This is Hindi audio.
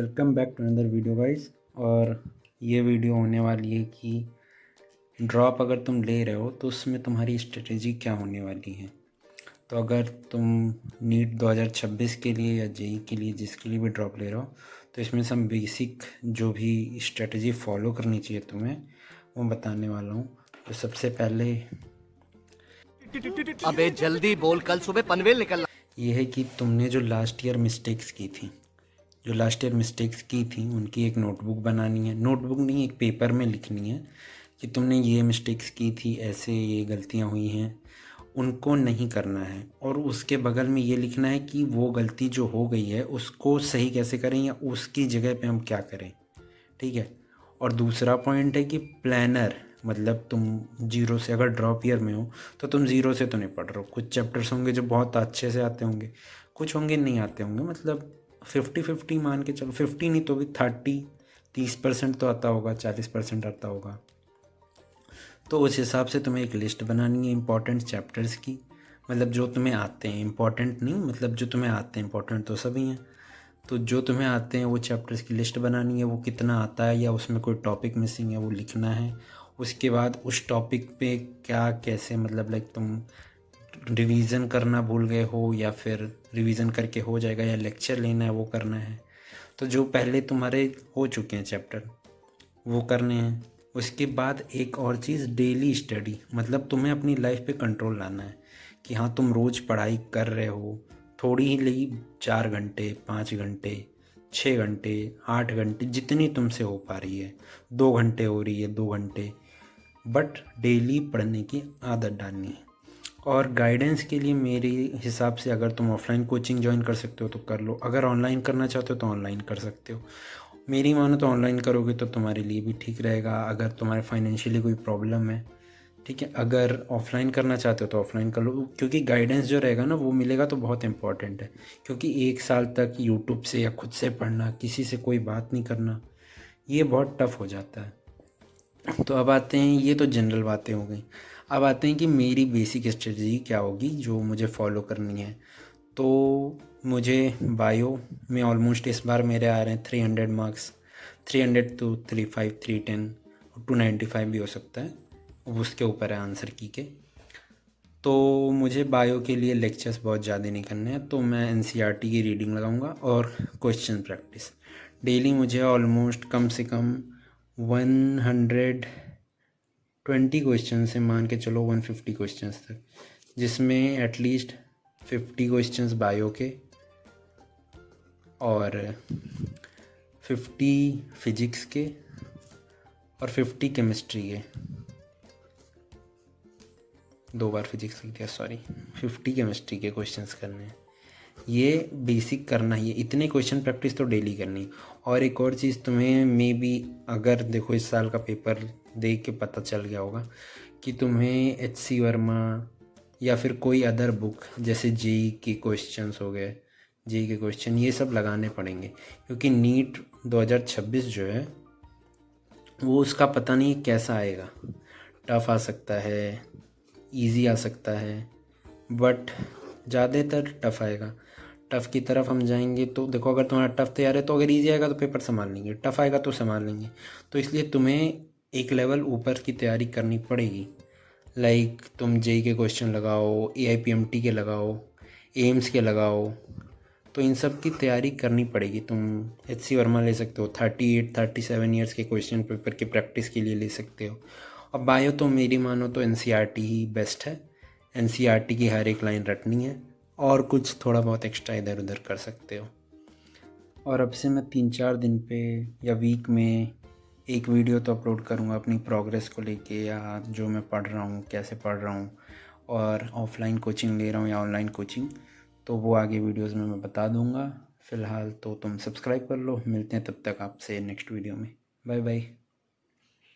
Welcome back to another video guys. और ये वीडियो होने वाली है कि ड्रॉप अगर तुम ले रहे हो तो उसमें तुम्हारी स्ट्रेटेजी क्या होने वाली है। तो अगर तुम नीट 2026 के लिए या जेई के लिए जिसके लिए भी ड्रॉप ले रहे हो तो इसमें सब बेसिक जो भी स्ट्रेटेजी फॉलो करनी चाहिए तुम्हें वो बताने वाला हूँ। तो सबसे पहले अबे जल्दी बोल, कल सुबह पनवेल निकलना। ये है कि तुमने जो लास्ट ईयर मिस्टेक्स की थी उनकी एक नोटबुक बनानी है। नोटबुक नहीं, एक पेपर में लिखनी है कि तुमने ये मिस्टेक्स की थी, ऐसे ये गलतियाँ हुई हैं, उनको नहीं करना है। और उसके बगल में ये लिखना है कि वो गलती जो हो गई है उसको सही कैसे करें या उसकी जगह पे हम क्या करें। ठीक है। और दूसरा पॉइंट है कि प्लानर, मतलब तुम जीरो से अगर ड्रॉप ईयर में हो तो तुम ज़ीरो से तो नहीं पढ़ रहे हो। कुछ चैप्टर्स होंगे जो बहुत अच्छे से आते होंगे, कुछ होंगे नहीं आते होंगे, मतलब 50-50 मान के चलो, 50 नहीं तो भी 30% तो आता होगा, 40% आता होगा। तो उस हिसाब से तुम्हें एक लिस्ट बनानी है इंपॉर्टेंट चैप्टर्स की, मतलब जो तुम्हें आते हैं, इंपॉर्टेंट नहीं मतलब जो तुम्हें आते हैं, इंपॉर्टेंट तो सभी हैं। तो जो तुम्हें आते हैं वो चैप्टर्स की लिस्ट बनानी है, वो कितना आता है या उसमें कोई टॉपिक मिसिंग है वो लिखना है। उसके बाद उस टॉपिक पे क्या कैसे, मतलब लाइक तुम रिवीजन करना भूल गए हो या फिर रिवीजन करके हो जाएगा या लेक्चर लेना है वो करना है। तो जो पहले तुम्हारे हो चुके हैं चैप्टर वो करने हैं। उसके बाद एक और चीज़, डेली स्टडी, मतलब तुम्हें अपनी लाइफ पे कंट्रोल लाना है कि हाँ तुम रोज़ पढ़ाई कर रहे हो, थोड़ी ही ली, 4 घंटे, 5 घंटे, 6 घंटे, 8 घंटे, जितनी तुमसे हो पा रही है, 2 घंटे हो रही है 2 घंटे, बट डेली पढ़ने की आदत डालनी है। और गाइडेंस के लिए मेरे हिसाब से अगर तुम ऑफलाइन कोचिंग ज्वाइन कर सकते हो तो कर लो, अगर ऑनलाइन करना चाहते हो तो ऑनलाइन कर सकते हो। मेरी मानो तो ऑनलाइन करोगे तो तुम्हारे लिए भी ठीक रहेगा अगर तुम्हारे फाइनेंशियली कोई प्रॉब्लम है। ठीक है। अगर ऑफलाइन करना चाहते हो तो ऑफलाइन कर लो, क्योंकि गाइडेंस जो रहेगा ना वो मिलेगा तो बहुत इंपॉर्टेंट है। क्योंकि 1 साल तक यूट्यूब से या खुद से पढ़ना, किसी से कोई बात नहीं करना, ये बहुत टफ हो जाता है। तो अब आते हैं, ये तो जनरल बातें हो गई। अब आते हैं कि मेरी बेसिक स्ट्रेटजी क्या होगी जो मुझे फॉलो करनी है। तो मुझे बायो में ऑलमोस्ट इस बार मेरे आ रहे हैं 300 मार्क्स, 300 to 35, 310, 295 भी हो सकता है, उसके ऊपर है आंसर की के। तो मुझे बायो के लिए लेक्चर्स बहुत ज़्यादा नहीं करने हैं, तो मैं एनसीईआरटी की रीडिंग लगाऊंगा और क्वेश्चन प्रैक्टिस डेली मुझे ऑलमोस्ट कम से कम 120 क्वेश्चन से मान के चलो 150 क्वेश्चंस तक, जिसमें एटलीस्ट 50 क्वेश्चंस बायो के और 50 फिजिक्स के और 50 केमिस्ट्री के, 2 बार फिजिक्स लिख दिया सॉरी, 50 केमिस्ट्री के क्वेश्चंस करने हैं। ये बेसिक करना ही है, इतने क्वेश्चन प्रैक्टिस तो डेली करनी। और एक और चीज़ तुम्हें मे बी, अगर देखो इस साल का पेपर देख के पता चल गया होगा कि तुम्हें HC वर्मा या फिर कोई अदर बुक जैसे जेई के क्वेश्चंस हो गए, जेई के क्वेश्चन ये सब लगाने पड़ेंगे। क्योंकि नीट 2026 जो है वो उसका पता नहीं कैसा आएगा, टफ आ सकता है, इजी आ सकता है, बट ज़्यादातर टफ आएगा। टफ़ की तरफ हम जाएंगे तो देखो, अगर तुम्हारा टफ़ तैयार है तो अगर इजी आएगा तो पेपर संभाल लेंगे, टफ़ आएगा तो संभाल लेंगे। तो इसलिए तुम्हें एक लेवल ऊपर की तैयारी करनी पड़ेगी। लाइक तुम जेई के क्वेश्चन लगाओ, AIPMT के लगाओ, एम्स के लगाओ, तो इन सब की तैयारी करनी पड़ेगी। तुम HC वर्मा ले सकते हो, 38-37 ईयर्स के क्वेश्चन पेपर की प्रैक्टिस के लिए ले सकते हो। और बायो तो मेरी मानो तो NCERT ही बेस्ट है, NCERT की हर एक लाइन रटनी है और कुछ थोड़ा बहुत एक्स्ट्रा इधर उधर कर सकते हो। और अब से मैं 3-4 दिन पे या वीक में एक वीडियो तो अपलोड करूँगा अपनी प्रोग्रेस को लेके, या जो मैं पढ़ रहा हूँ, कैसे पढ़ रहा हूँ, और ऑफलाइन कोचिंग ले रहा हूँ या ऑनलाइन कोचिंग, तो वो आगे वीडियोस में मैं बता दूँगा। फ़िलहाल तो तुम सब्सक्राइब कर लो, मिलते हैं तब तक आपसे नेक्स्ट वीडियो में। Bye bye.